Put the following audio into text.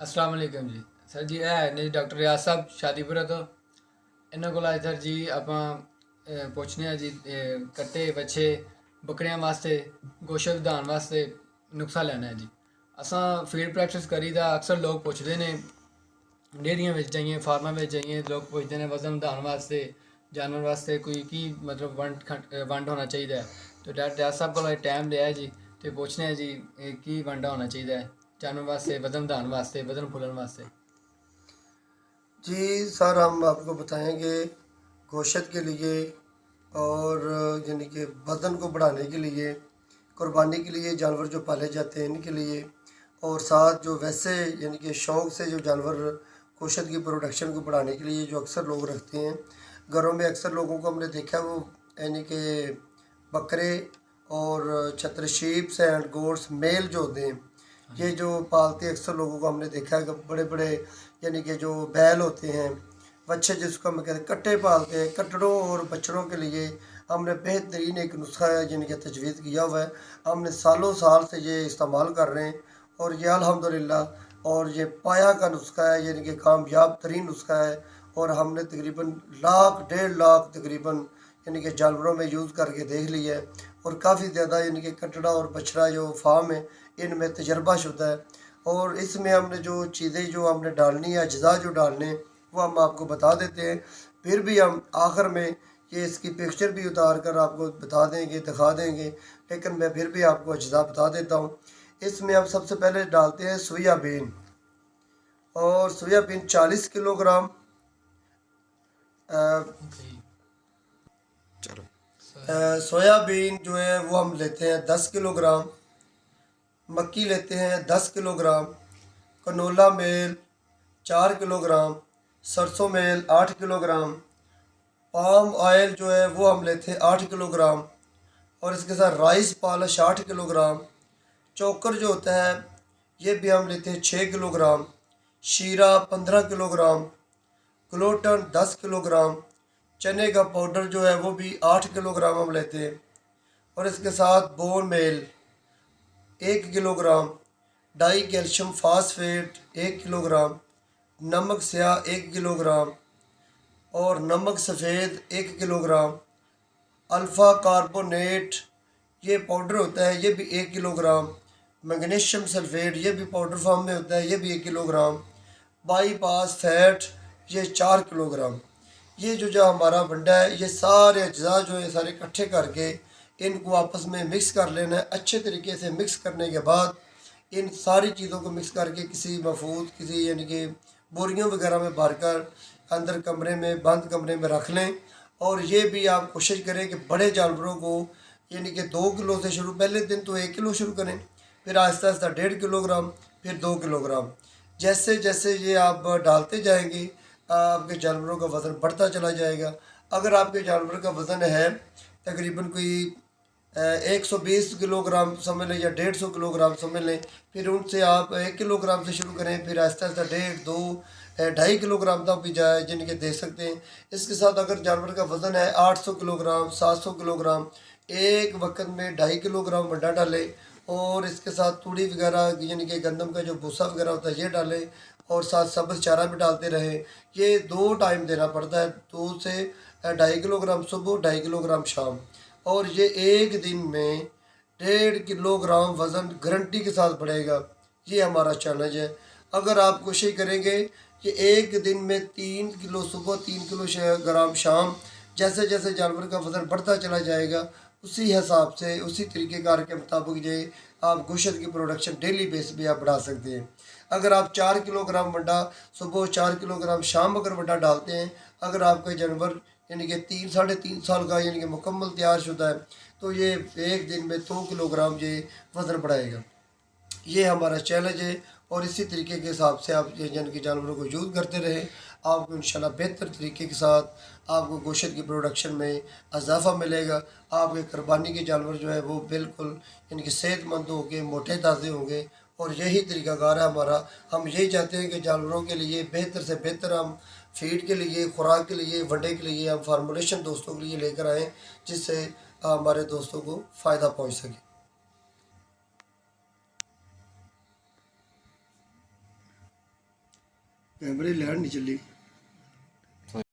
अस्सलाम वालेकुम जी। सर जी है ने डॉक्टर रियाज साहब शादीपुरा तो इन्हों को सर जी आप पुछने जी कट्टे बच्चे बकरियां वास्ते गोशत विधान वास्ते नुस्खा लेना है जी। असा फीड प्रैक्टिस करी दा अक्सर लोग पुछते ने डेयरियां में जाइए फार्मा में जाइए लोग पुछते हैं वजन विधान वास्ते जानवर वास्ते कोई की मतलब वंड होना चाहिए। तो डॉक्टर रियाज साहब को टाइम लिया है जी तो पुछने जी की वंडा होना चाहिए जानवर वास्ते वजन विधान वास्ते वजन फुलन वास्ते। जी सर, हम आपको बताएंगे गोश्त के लिए और यानी कि वज़न को बढ़ाने के लिए, कुर्बानी के लिए जानवर जो पाले जाते हैं इनके लिए, और साथ जो वैसे यानी कि शौक़ से जो जानवर गोश्त की प्रोडक्शन को बढ़ाने के लिए जो अक्सर लोग रखते हैं घरों में। अक्सर लोगों को हमने देखा वो यानी कि बकरे और छत्र शीप्स एंड गोट्स मेल जो होते हैं ये जो पालते अक्सर लोगों को हमने देखा है कि बड़े बड़े यानी कि जो बैल होते हैं, बच्चे जिसको हम कहते हैं कट्टे पालते हैं। कट्टड़ों और बछड़ों के लिए हमने बेहतरीन एक नुस्खा है जिनके तजवीज़ किया हुआ है। हमने सालों साल से ये इस्तेमाल कर रहे हैं और ये अल्हम्दुलिल्लाह और ये पाया का नुस्खा है, यानी कि कामयाब तरीन नुस्खा है। और हमने तकरीबन लाख 1.5 लाख तकरीबन यानी कि जानवरों में यूज़ करके देख लिया है और काफ़ी ज़्यादा यानी कि कटड़ा और बछड़ा जो फार्म है इनमें तजर्बाशुदा है। और इसमें हमने जो चीज़ें जो हमने डालनी है, अज्जा जो डालने हैं वो हम आपको बता देते हैं। फिर भी हम आखिर में ये इसकी पिक्चर भी उतार कर आपको बता देंगे, दिखा देंगे, लेकिन मैं फिर भी आपको अज्जा बता देता हूँ। इसमें हम सबसे पहले डालते हैं सोयाबीन, और सोयाबीन 40 किलोग्राम। सोयाबीन जो है वो हम लेते हैं 10 किलोग्राम। मक्की लेते हैं 10 किलोग्राम। Canola meal 4 kilogram. सरसों मेल 8 किलोग्राम। पाम ऑयल जो है वो हम लेते हैं 8 किलोग्राम। और इसके साथ राइस पॉलिश 8 किलोग्राम। चोकर जो होता है ये भी हम लेते हैं 6 किलोग्राम। शीरा 15 किलोग्राम। Gluten 10 kilogram. चने का पाउडर जो है वो भी 8 किलोग्राम हम लेते हैं। और इसके साथ bone meal 1 kilogram. Dicalcium phosphate 1 kilogram. नमक स्याह 1 किलोग्राम। और नमक सफ़ेद 1 किलोग्राम। अल्फ़ा कार्बोनेट ये पाउडर होता है ये भी 1 किलोग्राम। मैग्नीशियम सल्फेट ये भी पाउडर फॉर्म में होता है ये भी 1 किलोग्राम। बाईपास फैट ये 4 किलोग्राम। ये जो हमारा बंडा है ये सारे अज्जा जो है सारे इकट्ठे करके इनको आपस में मिक्स कर लेना है। अच्छे तरीके से मिक्स करने के बाद इन सारी चीज़ों को मिक्स करके किसी महफूज किसी यानी कि बोरियों वगैरह में भर कर अंदर कमरे में बंद कमरे में रख लें। और ये भी आप कोशिश करें कि बड़े जानवरों को यानी कि 2 किलो से शुरू, पहले दिन तो 1 किलो शुरू करें, फिर आहिस्ता आहिस्ता 1.5 किलोग्राम, फिर 2 किलोग्राम। जैसे जैसे ये आप डालते जाएंगे आपके जानवरों का वज़न बढ़ता चला जाएगा। अगर आपके जानवर का वज़न है तकरीबन कोई 120 किलोग्राम समझ लें या 150 किलोग्राम समझ लें, फिर उनसे आप 1 किलोग्राम से शुरू करें, फिर आहिस्ता आहिस्ता 1.5 2 2.5 किलोग्राम तक भी जाए जिनके दे सकते हैं। इसके साथ अगर जानवर का वज़न है 800 किलोग्राम 700 किलोग्राम, एक वक्त में 2.5 किलोग्राम वंडा डालें। और इसके साथ तूड़ी वगैरह यानी कि गंदम का जो भूसा वगैरह होता है ये डालें, और साथ सब्ज़ चारा भी डालते रहें। ये 2 टाइम देना पड़ता है, 2 से 2.5 किलोग्राम सुबह 2.5 किलोग्राम शाम। और ये एक दिन में 1.5 किलोग्राम वज़न गारंटी के साथ बढ़ेगा। ये हमारा चैलेंज है। अगर आप कोशिश करेंगे कि एक दिन में 3 किलो सुबह 3 किलो ग्राम शाम, जैसे जैसे जानवर का वज़न बढ़ता चला जाएगा उसी हिसाब से उसी तरीक़ेकार के मुताबिक ये आप गोश्त की प्रोडक्शन डेली बेस पे आप बढ़ा सकते हैं। अगर आप 4 किलोग्राम वंडा सुबह 4 किलोग्राम शाम अगर वंडा डालते हैं, अगर आपका जानवर यानी कि 3 साढ़े 3 साल का यानी कि मुकम्मल तैयार शुदा है, तो ये एक दिन में 2 किलोग्राम ये वज़न बढ़ाएगा। ये हमारा चैलेंज है। और इसी तरीके के हिसाब से आप यानी कि जानवरों को यूज़ करते रहें, आपको इंशाल्लाह बेहतर तरीके के साथ आपको गोश्त की प्रोडक्शन में इजाफ़ा मिलेगा। आपके कुर्बानी के जानवर जो है वो बिल्कुल यानी कि सेहतमंद होंगे, मोटे ताज़े होंगे। और यही तरीक़ाकार है हमारा। हम यही चाहते हैं कि जानवरों के लिए बेहतर से बेहतर हम फीड के लिए, खुराक के लिए, वनडे के लिए हम फार्मूलेशन दोस्तों के लिए लेकर आएँ, जिससे हमारे दोस्तों को फ़ायदा पहुँच सके। कैमरे लाइट नहीं चली।